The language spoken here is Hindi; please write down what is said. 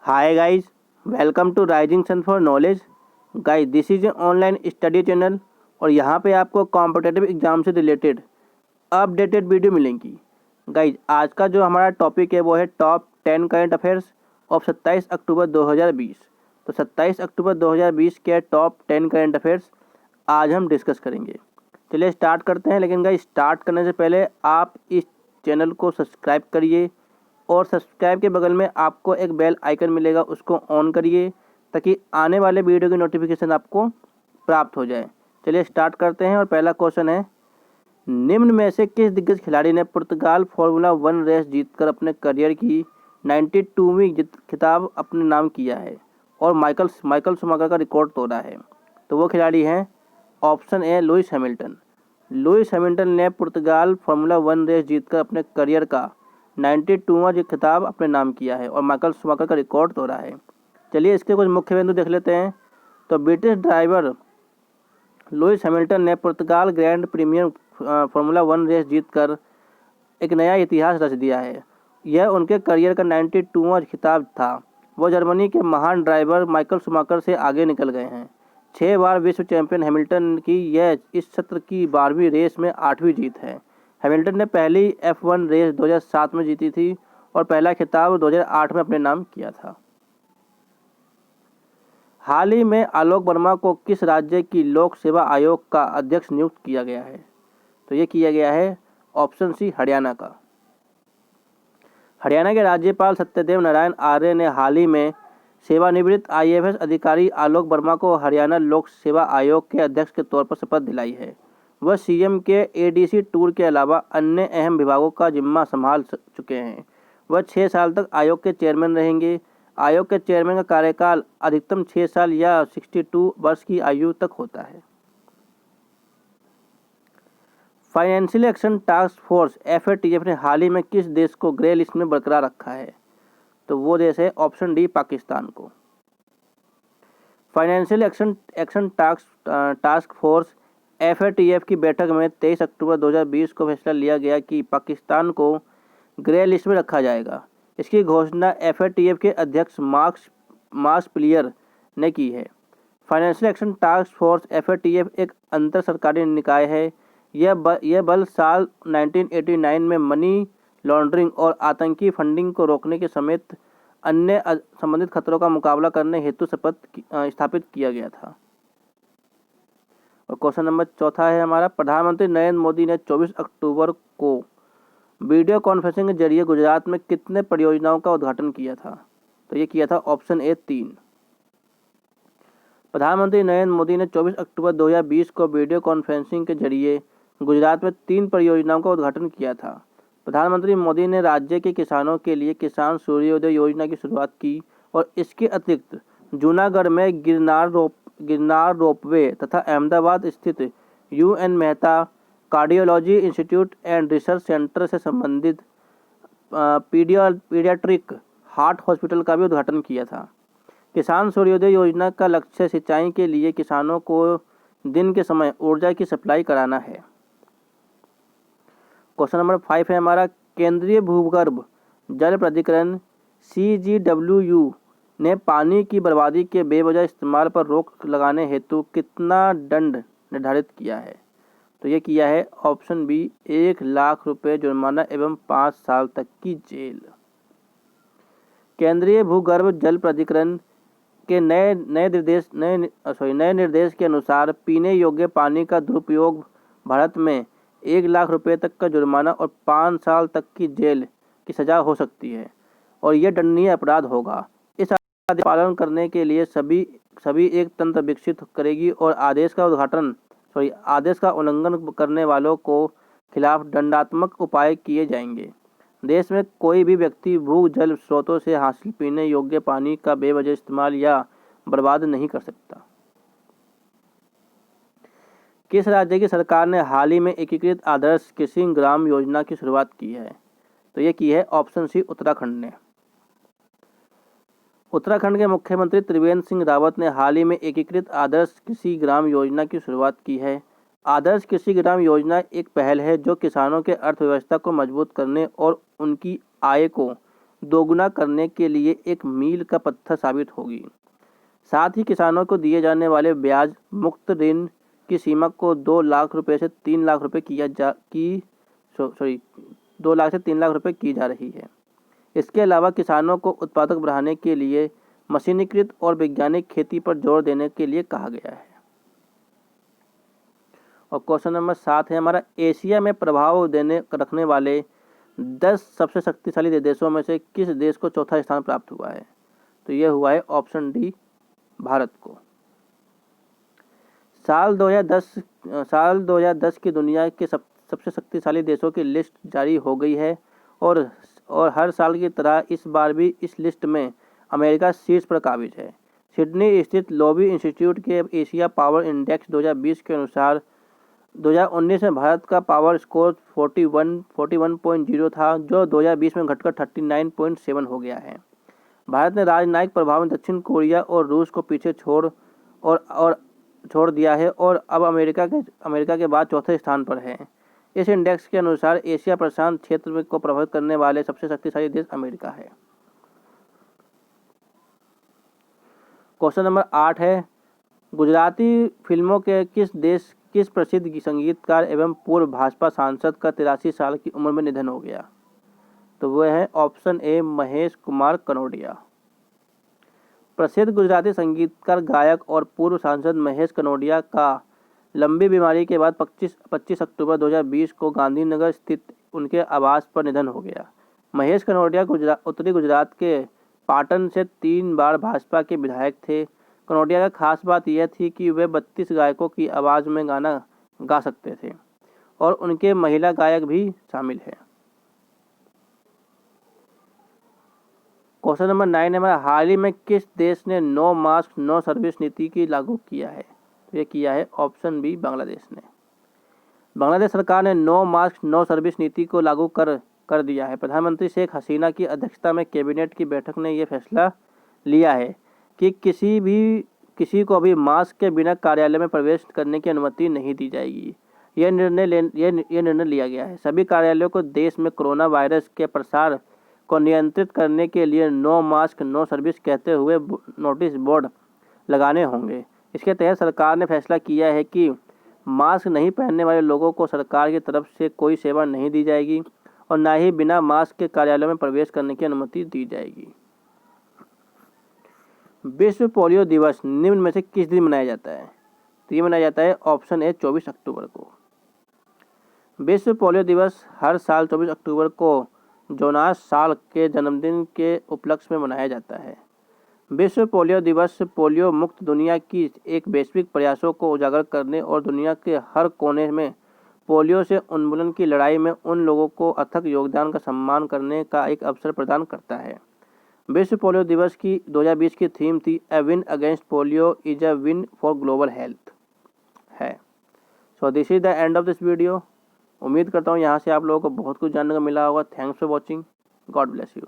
Hi guys, welcome to Rising Sun for Knowledge. Guys, this is an online study channel और यहाँ पे आपको कॉम्पिटेटिव एग्जाम से रिलेटेड अपडेटेड वीडियो मिलेंगी। गाइज, आज का जो हमारा टॉपिक है वो है टॉप 10 करंट अफेयर्स ऑफ 27 अक्टूबर 2020। तो 27 अक्टूबर 2020 के टॉप 10 करंट अफेयर्स आज हम डिस्कस करेंगे। चलिए स्टार्ट करते हैं, लेकिन गाइज स्टार्ट करने से पहले आप इस चैनल को सब्सक्राइब करिए और सब्सक्राइब के बगल में आपको एक बेल आइकन मिलेगा, उसको ऑन करिए ताकि आने वाले वीडियो की नोटिफिकेशन आपको प्राप्त हो जाए। चलिए स्टार्ट करते हैं और पहला क्वेश्चन है, निम्न में से किस दिग्गज खिलाड़ी ने पुर्तगाल फार्मूला 1 रेस जीतकर अपने करियर की 92वीं खिताब अपने नाम किया है और माइकल शुमाकर का रिकॉर्ड तोड़ा है? तो वो खिलाड़ी हैं, option A Lewis Hamilton. Lewis Hamilton ने पुर्तगाल फार्मूला 1 रेस जीतकर अपने करियर का 92वां खिताब अपने नाम किया है और माइकल शुमाकर का रिकॉर्ड तोड़ा है। चलिए इसके कुछ मुख्य बिंदु देख लेते हैं। तो ब्रिटिश ड्राइवर लुइस हैमिल्टन ने पुर्तगाल ग्रैंड प्रीमियर फार्मूला 1 रेस जीतकर एक नया इतिहास रच दिया है। यह उनके करियर का 92वां खिताब था। वो जर्मनी के महान ड्राइवर माइकल शुमाकर से आगे निकल गए हैं। 6 बार विश्व चैंपियन हैमिल्टन की यह इस सत्र की 12वीं रेस में 8वीं जीत है। हैमिल्टन ने पहली F1 रेस 2007 में जीती थी और पहला खिताब 2008 में अपने नाम किया था। हाल ही में आलोक वर्मा को किस राज्य की लोक सेवा आयोग का अध्यक्ष नियुक्त किया गया है? तो ये किया गया है ऑप्शन सी हरियाणा का। हरियाणा के राज्यपाल सत्यदेव नारायण आर्य ने हाल ही में सेवानिवृत्त IAS अधिकारी आलोक वर्मा को हरियाणा लोक सेवा आयोग के अध्यक्ष के तौर पर शपथ दिलाई है। वह CM के ADC टूर के अलावा अन्य अहम विभागों का जिम्मा संभाल चुके हैं। वह 6 साल तक आयोग के चेयरमैन रहेंगे। आयोग के चेयरमैन का कार्यकाल अधिकतम 6 साल या 62 वर्ष की आयु तक होता है। Financial action task force FATF ने हाल ही में किस देश को ग्रे लिस्ट में बरकरार रखा है? तो वो देश है ऑप्शन डी पाकिस्तान को। Financial action task force FATF की बैठक में 23 अक्टूबर 2020 को फैसला लिया गया कि पाकिस्तान को ग्रे लिस्ट में रखा जाएगा। इसकी घोषणा FATF के अध्यक्ष मार्क्स पिलियर ने की है। Financial action task force FATF एक अंतर सरकारी निकाय है। यह बल साल 1989 में मनी लॉन्ड्रिंग और आतंकी फंडिंग को रोकने के समेत अन्य संबंधित खतरों का मुकाबला करने हेतु स्थापित किया गया था। और क्वेश्चन नंबर चौथा है हमारा, प्रधानमंत्री नरेंद्र मोदी ने 24 अक्टूबर को वीडियो कॉन्फ्रेंसिंग के जरिए गुजरात में कितने परियोजनाओं का उद्घाटन किया था? तो ये किया था ऑप्शन ए 3। प्रधानमंत्री नरेंद्र मोदी ने 24 अक्टूबर 2020 को वीडियो कॉन्फ्रेंसिंग के जरिए गुजरात में 3 परियोजनाओं का उद्घाटन किया था। प्रधानमंत्री मोदी ने राज्य के किसानों के लिए किसान सूर्योदय योजना की शुरुआत की और इसके अतिरिक्त जूनागढ़ में गिरनार रोपवे तथा अहमदाबाद स्थित UN Mehta cardiology institute and research centre से संबंधित पीडियाट्रिक हार्ट हॉस्पिटल का भी उद्घाटन किया था। किसान सूर्योदय योजना का लक्ष्य सिंचाई के लिए किसानों को दिन के समय ऊर्जा की सप्लाई कराना है। क्वेश्चन नंबर 5 है हमारा, केंद्रीय भूगर्भ जल प्राधिकरण CGWU ने पानी की बर्बादी के बेवजह इस्तेमाल पर रोक लगाने हेतु कितना दंड निर्धारित किया है? तो ये किया है ऑप्शन बी 1 लाख रुपए जुर्माना एवं 5 साल तक की जेल। केंद्रीय भूगर्भ जल प्राधिकरण के नए निर्देश के अनुसार पीने योग्य पानी का दुरुपयोग भारत में 1 लाख रुपए तक का जुर्माना और 5 साल तक की जेल की सजा हो सकती है और यह दंडनीय अपराध होगा। इस आदेश का पालन करने के लिए सभी एक तंत्र विकसित करेगी और आदेश का उल्लंघन करने वालों को खिलाफ दंडात्मक उपाय किए जाएंगे। देश में कोई भी व्यक्ति भू जल स्रोतों से हासिल पीने योग्य पानी का बेवजह इस्तेमाल या बर्बाद नहीं कर सकता। किस राज्य की सरकार ने हाल ही में एकीकृत आदर्श कृषि ग्राम योजना की शुरुआत की है? तो ये की है ऑप्शन सी उत्तराखंड ने। उत्तराखंड के मुख्यमंत्री त्रिवेंद्र सिंह रावत ने हाल ही में एकीकृत आदर्श कृषि ग्राम योजना की शुरुआत की है। आदर्श कृषि ग्राम योजना एक पहल है जो किसानों के अर्थव्यवस्था को मजबूत करने और उनकी आय को दोगुना करने के लिए एक मील का पत्थर साबित होगी। साथ ही किसानों को दिए जाने वाले ब्याज मुक्त ऋण की सीमा को 2 लाख रुपए से 3 लाख रुपए 2 लाख से 3 लाख रुपए की जा रही है। इसके अलावा किसानों को उत्पादक बढ़ाने के लिए मशीनीकृत और वैज्ञानिक खेती पर जोर देने के लिए कहा गया है। और क्वेश्चन नंबर 7 है हमारा, एशिया में प्रभाव रखने वाले 10 सबसे शक्तिशाली देशों में से किस देश को चौथा स्थान प्राप्त हुआ है? तो यह हुआ है ऑप्शन डी, भारत को। साल 2010 की दुनिया के सबसे शक्तिशाली देशों की लिस्ट जारी हो गई है और हर साल की तरह इस बार भी इस लिस्ट में अमेरिका शीर्ष पर काबिज है। सिडनी स्थित लोबी इंस्टीट्यूट के एशिया पावर इंडेक्स 2020 के अनुसार 2019 में भारत का पावर स्कोर 41.0 था, जो 2020 में घटकर 39.7 हो गया है। भारत ने राजनयिक प्रभाव में दक्षिण कोरिया और रूस को पीछे छोड़ दिया है और अब अमेरिका के बाद चौथे स्थान पर है। इस इंडेक्स के अनुसार एशिया प्रशांत क्षेत्र को प्रभावित करने वाले सबसे शक्तिशाली देश अमेरिका है। क्वेश्चन नंबर 8 है, गुजराती फिल्मों के किस प्रसिद्ध संगीतकार एवं पूर्व भाजपा सांसद का 83 साल की उम्र में निधन हो गया? तो वह है ऑप्शन ए, महेश कुमार कनोडिया। प्रसिद्ध गुजराती संगीतकार, गायक और पूर्व सांसद महेश कनोडिया का लंबी बीमारी के बाद 25 अक्टूबर 2020 को गांधीनगर स्थित उनके आवास पर निधन हो गया। महेश कनोडिया उत्तरी गुजरात के पाटन से 3 बार भाजपा के विधायक थे। कनोडिया का खास बात यह थी कि वे 32 गायकों की आवाज़ में गाना गा सकते थे और उनके महिला गायक भी शामिल हैं। क्वेश्चन नंबर 9 है हमारा, हाल ही में किस देश ने नो मास्क नो सर्विस नीति की लागू किया है? तो ये किया है ऑप्शन बी, बांग्लादेश ने। बांग्लादेश सरकार ने नो मास्क नो सर्विस नीति को लागू कर दिया है। प्रधानमंत्री शेख हसीना की अध्यक्षता में कैबिनेट की बैठक ने यह फैसला लिया है कि किसी को भी मास्क के बिना कार्यालय में प्रवेश करने की अनुमति नहीं दी जाएगी। यह निर्णय लिया गया है। सभी कार्यालयों को देश में कोरोना वायरस के प्रसार को नियंत्रित करने के लिए नो मास्क नो सर्विस कहते हुए नोटिस बोर्ड लगाने होंगे। इसके तहत सरकार ने फैसला किया है कि मास्क नहीं पहनने वाले लोगों को सरकार की तरफ से कोई सेवा नहीं दी जाएगी और न ही बिना मास्क के कार्यालयों में प्रवेश करने की अनुमति दी जाएगी। विश्व पोलियो दिवस निम्न में से किस दिन मनाया जाता है? तो ये मनाया जाता है ऑप्शन ए, 24 अक्टूबर को। विश्व पोलियो दिवस हर साल 24 अक्टूबर को जोनास साल के जन्मदिन के उपलक्ष्य में मनाया जाता है। विश्व पोलियो दिवस पोलियो मुक्त दुनिया की एक वैश्विक प्रयासों को उजागर करने और दुनिया के हर कोने में पोलियो से उन्मूलन की लड़ाई में उन लोगों को अथक योगदान का सम्मान करने का एक अवसर प्रदान करता है। विश्व पोलियो दिवस की 2020 की थीम थी, a win against polio is a win for global health है। So this is the end of this video. उम्मीद करता हूँ यहाँ से आप लोगों को बहुत कुछ जानने को मिला होगा। Thanks for watching. God bless you.